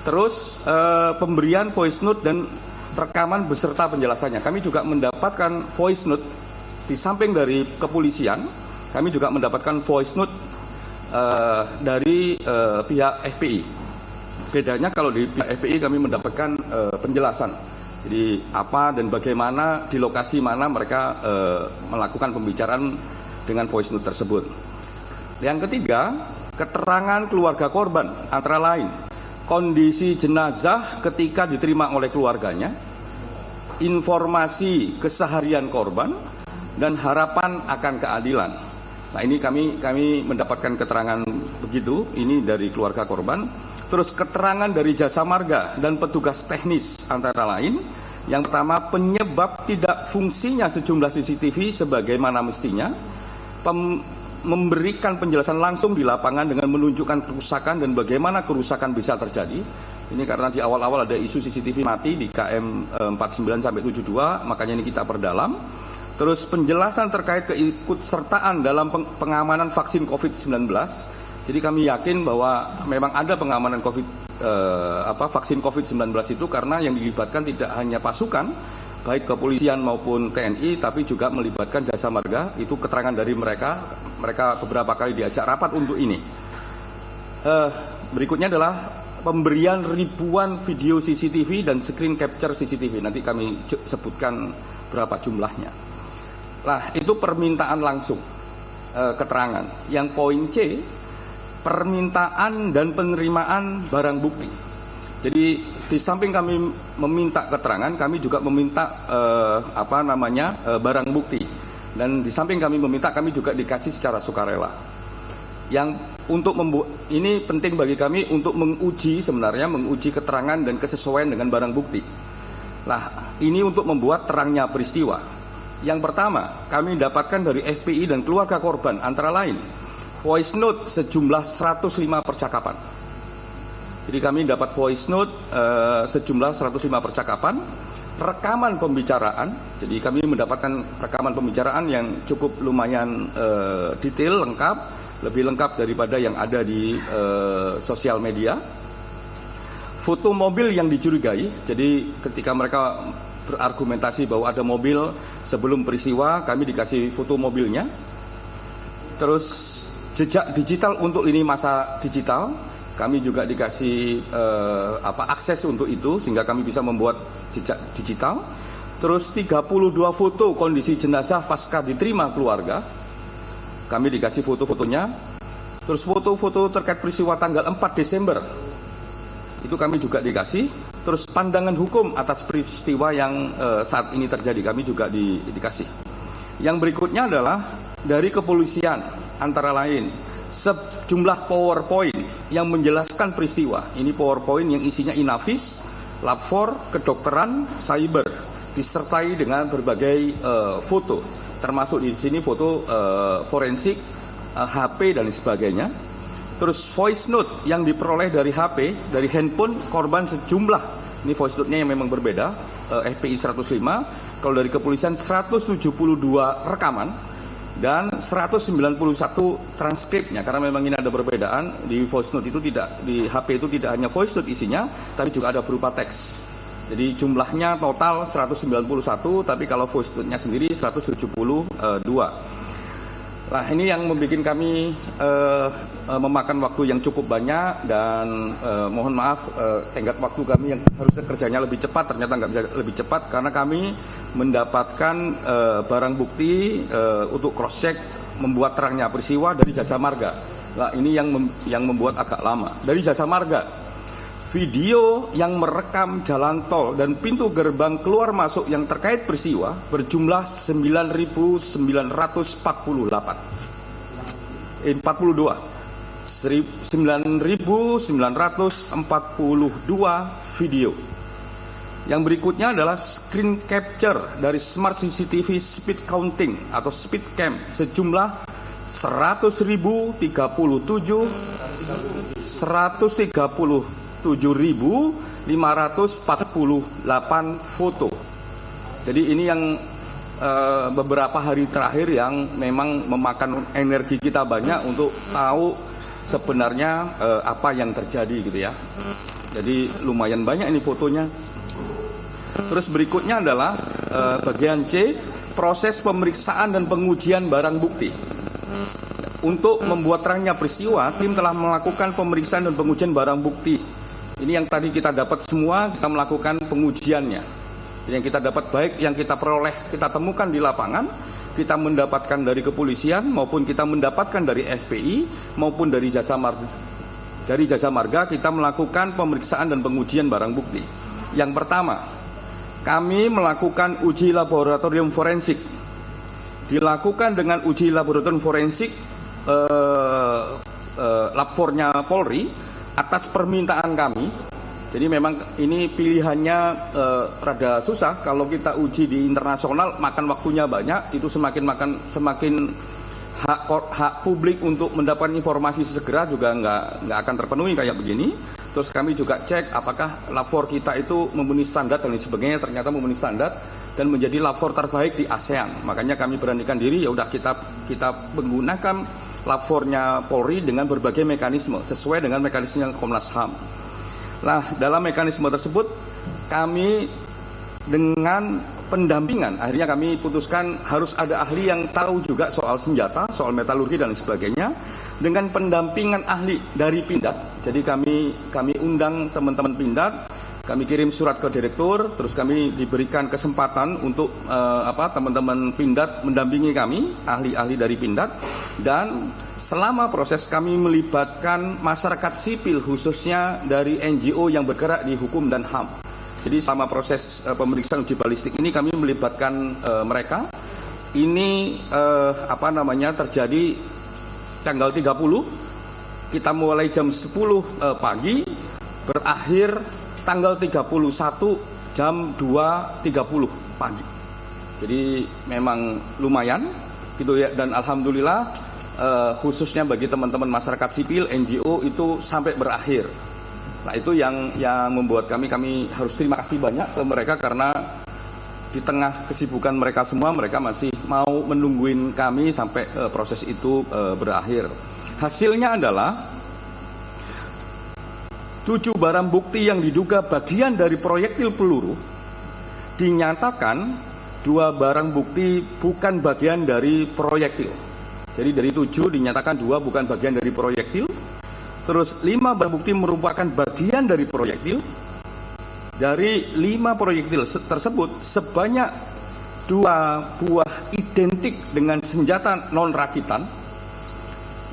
Terus pemberian voice note dan rekaman beserta penjelasannya. Kami juga mendapatkan voice note di samping dari kepolisian. Kami juga mendapatkan voice note dari pihak FPI. Bedanya kalau di pihak FPI kami mendapatkan penjelasan. Jadi apa dan bagaimana di lokasi mana mereka melakukan pembicaraan dengan voice note tersebut. Yang ketiga, keterangan keluarga korban antara lain kondisi jenazah ketika diterima oleh keluarganya, informasi keseharian korban, dan harapan akan keadilan. Nah, ini kami mendapatkan keterangan begitu, ini dari keluarga korban. Terus keterangan dari jasa marga dan petugas teknis antara lain. Yang pertama, penyebab tidak fungsinya sejumlah CCTV sebagaimana mestinya. Memberikan penjelasan langsung di lapangan dengan menunjukkan kerusakan dan bagaimana kerusakan bisa terjadi. Ini karena di awal-awal ada isu CCTV mati di KM 49-72, makanya ini kita perdalam. Terus penjelasan terkait keikutsertaan dalam pengamanan vaksin COVID-19. Jadi kami yakin bahwa memang ada pengamanan vaksin COVID-19 itu karena yang dilibatkan tidak hanya pasukan, baik kepolisian maupun TNI, tapi juga melibatkan jasa marga. Itu keterangan dari mereka beberapa kali diajak rapat untuk ini. Berikutnya adalah pemberian ribuan video CCTV dan screen capture CCTV. Nanti kami sebutkan berapa jumlahnya. Nah, itu permintaan langsung keterangan. Yang poin C, permintaan dan penerimaan barang bukti. Jadi di samping kami meminta keterangan, kami juga meminta barang bukti. Dan di samping kami meminta, kami juga dikasih secara sukarela. Yang untuk ini penting bagi kami untuk menguji keterangan dan kesesuaian dengan barang bukti. Nah, ini untuk membuat terangnya peristiwa. Yang pertama, kami dapatkan dari FPI dan keluarga korban antara lain voice note sejumlah 105 percakapan. Jadi kami dapat voice note sejumlah 105 percakapan, rekaman pembicaraan. Jadi kami mendapatkan rekaman pembicaraan yang cukup lumayan detail, lengkap, lebih lengkap daripada yang ada di sosial media. Foto mobil yang dicurigai. Jadi ketika mereka berargumentasi bahwa ada mobil sebelum peristiwa, kami dikasih foto mobilnya. Terus jejak digital untuk lini masa digital. Kami juga dikasih akses untuk itu sehingga kami bisa membuat jejak digital. Terus 32 foto kondisi jenazah pasca diterima keluarga. Kami dikasih foto-fotonya. Terus foto-foto terkait peristiwa tanggal 4 Desember. Itu kami juga dikasih. Terus pandangan hukum atas peristiwa yang saat ini terjadi, kami juga dikasih. Yang berikutnya adalah dari kepolisian antara lain sejumlah PowerPoint yang menjelaskan peristiwa. Ini PowerPoint yang isinya Inavis, Lab 4, kedokteran, cyber, disertai dengan berbagai foto, termasuk di sini foto forensik, HP dan sebagainya. Terus voice note yang diperoleh dari HP, dari handphone korban sejumlah, ini voice note-nya yang memang berbeda, FPI 105, kalau dari kepolisian 172 rekaman, dan 191 transkripnya, karena memang ini ada perbedaan. Di voice note itu di HP itu tidak hanya voice note isinya, tapi juga ada berupa teks. Jadi jumlahnya total 191, tapi kalau voice note-nya sendiri 172. Nah, ini yang membuat kami memakan waktu yang cukup banyak, dan mohon maaf tenggat waktu kami yang harusnya kerjanya lebih cepat ternyata nggak bisa lebih cepat karena kami mendapatkan barang bukti untuk cross check membuat terangnya peristiwa dari jasa marga. Nah, ini yang membuat agak lama. Dari jasa marga, video yang merekam jalan tol dan pintu gerbang keluar masuk yang terkait peristiwa berjumlah 9.942 video. Yang berikutnya adalah screen capture dari smart CCTV speed counting atau speed cam sejumlah 137.548 foto. Jadi ini yang beberapa hari terakhir yang memang memakan energi kita banyak untuk tahu sebenarnya apa yang terjadi gitu ya. Jadi lumayan banyak ini fotonya. Terus berikutnya adalah bagian C, proses pemeriksaan dan pengujian barang bukti. Untuk membuat terangnya peristiwa, tim telah melakukan pemeriksaan dan pengujian barang bukti. Ini yang tadi kita dapat semua, kita melakukan pengujiannya. Yang kita dapat baik yang kita peroleh, kita temukan di lapangan, kita mendapatkan dari kepolisian maupun kita mendapatkan dari FPI maupun dari jasa marga, kita melakukan pemeriksaan dan pengujian barang bukti. Yang pertama, kami melakukan uji laboratorium forensik. Dilakukan dengan uji laboratorium forensik Lab4-nya Polri atas permintaan kami. Jadi memang ini pilihannya rada susah. Kalau kita uji di internasional makan waktunya banyak, itu semakin hak publik untuk mendapatkan informasi segera juga nggak akan terpenuhi kayak begini. Terus kami juga cek apakah Lab4 kita itu memenuhi standar dan lain sebagainya, ternyata memenuhi standar dan menjadi Lab4 terbaik di ASEAN. Makanya kami beranikan diri, ya udah kita menggunakan Lab4-nya Polri dengan berbagai mekanisme sesuai dengan mekanisme Komnas HAM. Nah, dalam mekanisme tersebut kami dengan pendampingan, akhirnya kami putuskan harus ada ahli yang tahu juga soal senjata, soal metalurgi dan sebagainya, dengan pendampingan ahli dari Pindad. Jadi kami undang teman-teman Pindad, kami kirim surat ke direktur, terus kami diberikan kesempatan untuk teman-teman Pindad mendampingi kami, ahli-ahli dari Pindad. Dan selama proses kami melibatkan masyarakat sipil, khususnya dari NGO yang bergerak di hukum dan HAM. Jadi selama proses pemeriksaan uji balistik ini kami melibatkan mereka. Ini terjadi tanggal 30, kita mulai jam 10 pagi, berakhir tanggal 31 jam 2.30 pagi. Jadi memang lumayan gitu ya, dan alhamdulillah khususnya bagi teman-teman masyarakat sipil, NGO itu sampai berakhir. Nah, itu yang membuat kami harus terima kasih banyak ke mereka, karena di tengah kesibukan mereka semua, mereka masih mau menungguin kami sampai proses itu berakhir. Hasilnya adalah 7 barang bukti yang diduga bagian dari proyektil peluru dinyatakan 2 barang bukti bukan bagian dari proyektil. Jadi dari 7 dinyatakan 2 bukan bagian dari proyektil. Terus 5 barang bukti merupakan bagian dari proyektil. Dari 5 proyektil tersebut sebanyak 2 buah identik dengan senjata non rakitan.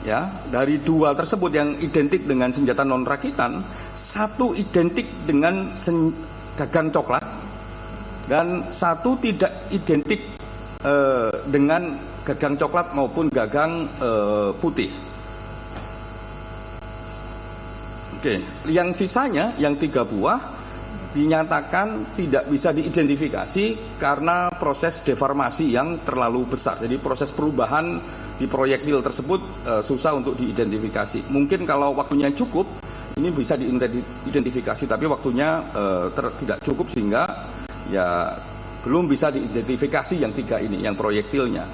Ya, dari 2 tersebut yang identik dengan senjata non rakitan, 1 identik dengan gagang coklat dan 1 tidak identik dengan gagang coklat maupun gagang putih. Oke, yang sisanya yang 3 buah dinyatakan tidak bisa diidentifikasi karena proses deformasi yang terlalu besar. Jadi proses perubahan di proyektil tersebut susah untuk diidentifikasi. Mungkin kalau waktunya cukup ini bisa diidentifikasi, tapi waktunya tidak cukup sehingga ya belum bisa diidentifikasi yang 3 ini, yang proyektilnya.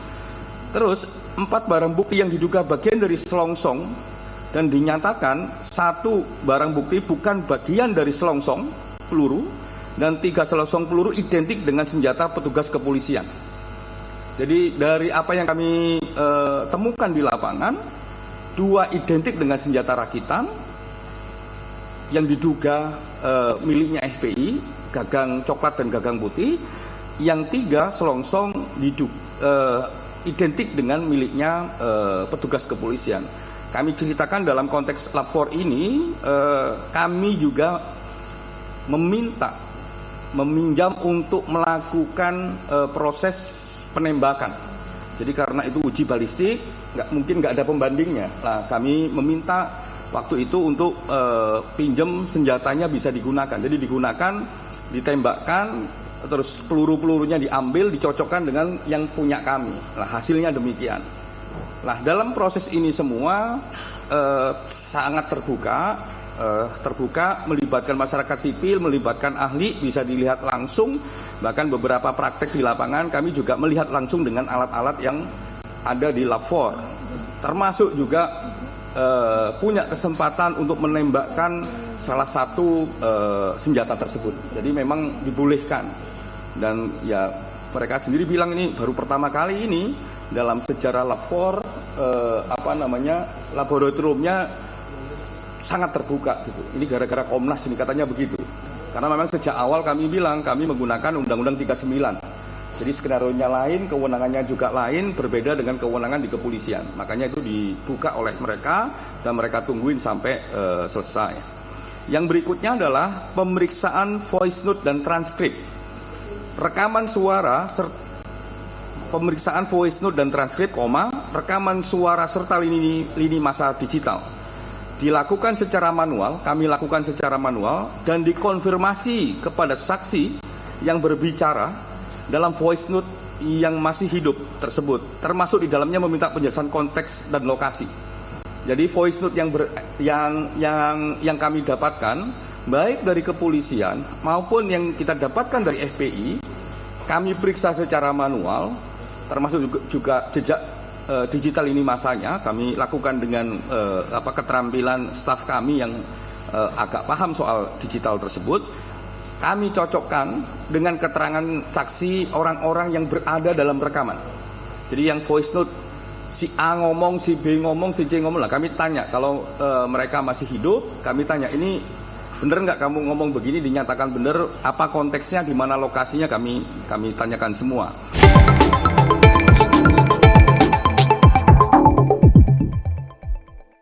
Terus 4 barang bukti yang diduga bagian dari selongsong dan dinyatakan 1 barang bukti bukan bagian dari selongsong peluru dan 3 selongsong peluru identik dengan senjata petugas kepolisian. Jadi dari apa yang kami temukan di lapangan, 2 identik dengan senjata rakitan yang diduga miliknya FPI, gagang coklat dan gagang putih. Yang 3 selongsong identik dengan miliknya petugas kepolisian. Kami ceritakan dalam konteks Lab4 ini, kami juga meminjam untuk melakukan proses penembakan. Jadi karena itu uji balistik, nggak ada pembandingnya. Nah, kami meminta waktu itu untuk pinjam senjatanya bisa digunakan. Jadi digunakan, ditembakkan, terus peluru-pelurunya diambil, dicocokkan dengan yang punya kami. Nah, hasilnya demikian. Nah, dalam proses ini semua sangat terbuka, melibatkan masyarakat sipil, melibatkan ahli, bisa dilihat langsung. Bahkan beberapa praktek di lapangan kami juga melihat langsung dengan alat-alat yang ada di Lab4. Termasuk juga punya kesempatan untuk menembakkan salah satu senjata tersebut. Jadi memang dibolehkan, dan ya mereka sendiri bilang ini baru pertama kali ini dalam sejarah laboratoriumnya sangat terbuka gitu. Ini gara-gara Komnas ini katanya begitu. Karena memang sejak awal kami bilang kami menggunakan Undang-Undang 39. Jadi skenario-nya lain, kewenangannya juga lain, berbeda dengan kewenangan di kepolisian. Makanya itu dibuka oleh mereka dan mereka tungguin sampai selesai. Yang berikutnya adalah pemeriksaan voice note dan transkrip. Rekaman suara, pemeriksaan voice note dan transkrip, rekaman suara serta lini masa digital. Dilakukan secara manual, kami lakukan secara manual, dan dikonfirmasi kepada saksi yang berbicara dalam voice note yang masih hidup tersebut, termasuk di dalamnya meminta penjelasan konteks dan lokasi. Jadi voice note yang kami dapatkan baik dari kepolisian maupun yang kita dapatkan dari FPI, kami periksa secara manual, termasuk juga jejak digital ini masanya kami lakukan dengan keterampilan staf kami yang agak paham soal digital tersebut. Kami cocokkan dengan keterangan saksi orang-orang yang berada dalam rekaman. Jadi yang voice note si A ngomong, si B ngomong, si C ngomong, lah kami tanya kalau mereka masih hidup, kami tanya ini bener nggak kamu ngomong begini, dinyatakan bener, apa konteksnya, di mana lokasinya, kami tanyakan semua.